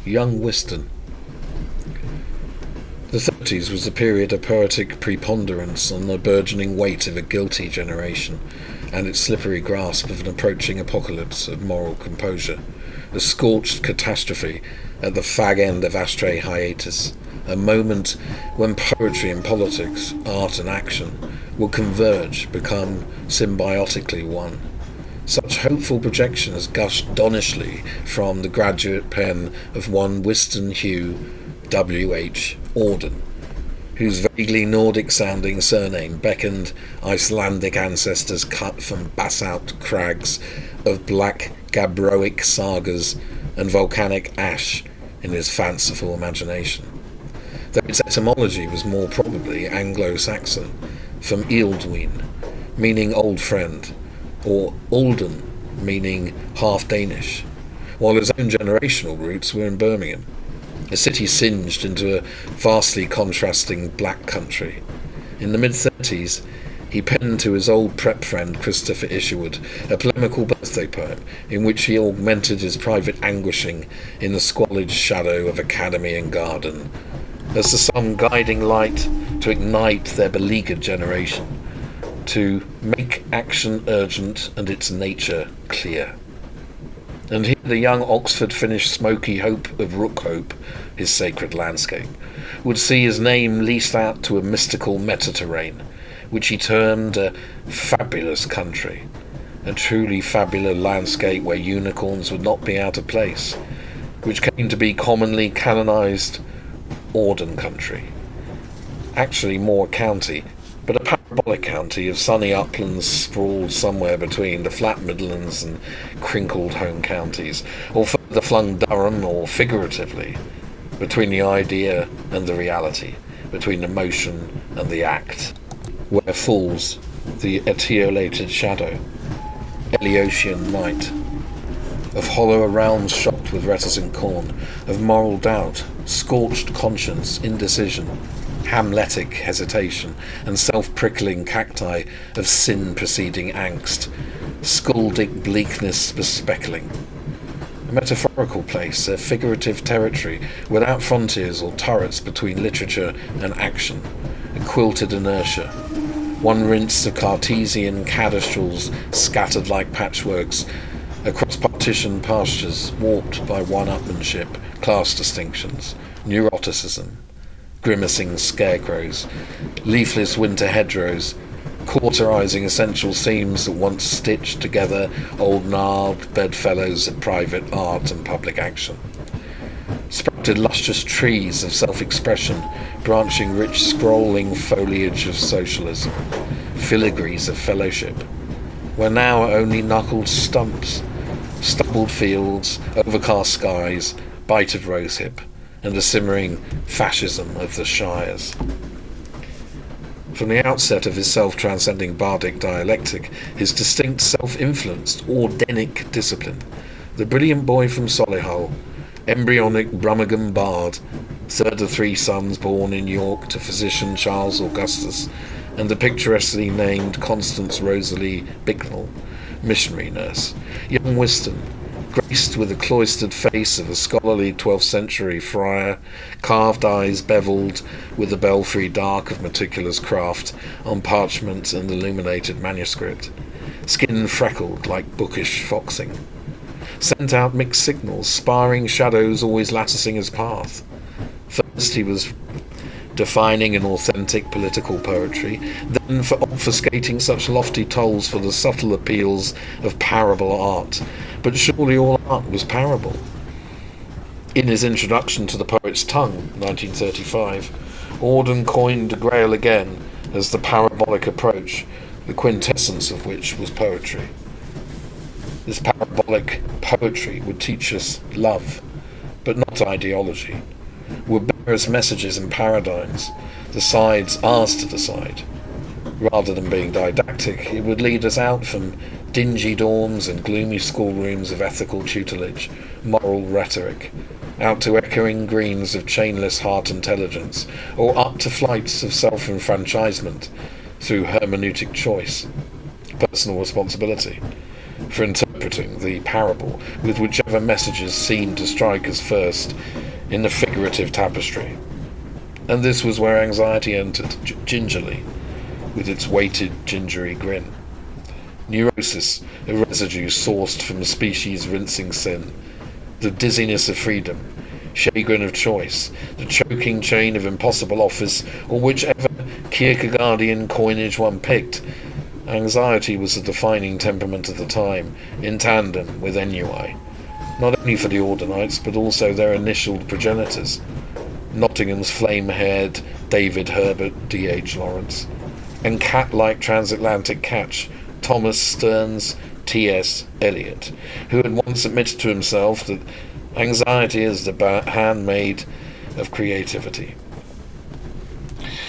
Young Wystan. The 30s was a period of poetic preponderance on the burgeoning weight of a guilty generation and its slippery grasp of an approaching apocalypse of moral composure, a scorched catastrophe at the fag end of ashtray hiatus, a moment when poetry and politics, art and action will converge, become symbiotically one. Such hopeful projections gushed donishly from the graduate pen of one Wystan Hugh W.H. Auden, whose vaguely Nordic-sounding surname beckoned Icelandic ancestors cut from basalt crags of black Gabroic sagas and volcanic ash in his fanciful imagination, though its etymology was more probably Anglo-Saxon, from Ealdwine, meaning old friend, or Auden, meaning half Danish, while his own generational roots were in Birmingham, a city singed into a vastly contrasting black country. In the mid-30s, he penned to his old prep friend Christopher Isherwood a polemical birthday poem in which he augmented his private anguishing in the squalid shadow of academy and garden, as to some guiding light to ignite their beleaguered generation, to make action urgent and its nature clear. And here the young Oxford finished smoky hope of Rookhope, his sacred landscape, would see his name leased out to a mystical meta-terrain, which he termed a fabulous country, a truly fabulous landscape where unicorns would not be out of place, which came to be commonly canonised Auden country. Actually more county, but a parabolic county of sunny uplands sprawled somewhere between the flat Midlands and crinkled home counties, or further flung Durham, or figuratively, between the idea and the reality, between the motion and the act, where falls the etiolated shadow, Eleotian night, of hollow realms shocked with reticent corn, of moral doubt, scorched conscience, indecision, Hamletic hesitation, and self-prickling cacti of sin preceding angst, skaldic bleakness bespeckling. A metaphorical place, a figurative territory, without frontiers or turrets between literature and action, a quilted inertia, one rinse of Cartesian cadastrals scattered like patchworks, across partitioned pastures warped by one-upmanship, class distinctions, neuroticism, grimacing scarecrows, leafless winter hedgerows, cauterizing essential seams that once stitched together old gnarled bedfellows of private art and public action. Sprouted lustrous trees of self-expression, branching rich scrolling foliage of socialism, filigrees of fellowship, where now are only knuckled stumps, stubbled fields, overcast skies, bite of rosehip, and a simmering fascism of the shires. From the outset of his self-transcending bardic dialectic, his distinct self-influenced Audenic discipline, the brilliant boy from Solihull, embryonic Brummagem bard, third of three sons born in York to physician Charles Augustus, and the picturesquely named Constance Rosalie Bicknell, missionary nurse, young Wystan, graced with the cloistered face of a scholarly 12th century friar, carved eyes bevelled with the belfry dark of meticulous craft on parchment and illuminated manuscript, skin freckled like bookish foxing, sent out mixed signals, sparring shadows always latticing his path. First he was defining an authentic political poetry, then for obfuscating such lofty tolls for the subtle appeals of parable art. But surely all art was parable. In his introduction to the Poet's Tongue, 1935, Auden coined the Grail again as the parabolic approach, the quintessence of which was poetry. This parabolic poetry would teach us love, but not ideology, would bear us messages and paradigms, the sides ours to decide. Rather than being didactic, it would lead us out from dingy dorms and gloomy schoolrooms of ethical tutelage, moral rhetoric, out to echoing greens of chainless heart intelligence, or up to flights of self-enfranchisement through hermeneutic choice, personal responsibility, for interpreters quoting the parable with whichever messages seemed to strike us first in the figurative tapestry. And this was where anxiety entered, gingerly, with its weighted, gingery grin. Neurosis, a residue sourced from a species rinsing sin. The dizziness of freedom, chagrin of choice, the choking chain of impossible office, or whichever Kierkegaardian coinage one picked. Anxiety was the defining temperament of the time, in tandem with ennui, not only for the Audenites, but also their initial progenitors, Nottingham's flame-haired David Herbert D.H. Lawrence, and cat-like transatlantic catch Thomas Stearns T.S. Eliot, who had once admitted to himself that anxiety is the handmaid of creativity.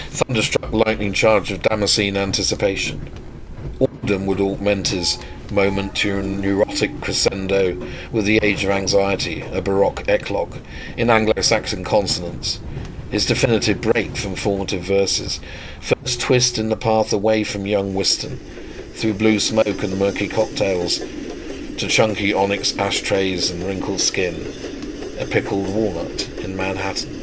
Thunderstruck lightning charge of Damascene anticipation. Auden would augment his moment to a neurotic crescendo with the age of anxiety, a baroque eclogue, in Anglo-Saxon consonants. His definitive break from formative verses, first twist in the path away from young Wystan, through blue smoke and murky cocktails, to chunky onyx ashtrays and wrinkled skin, a pickled walnut in Manhattan.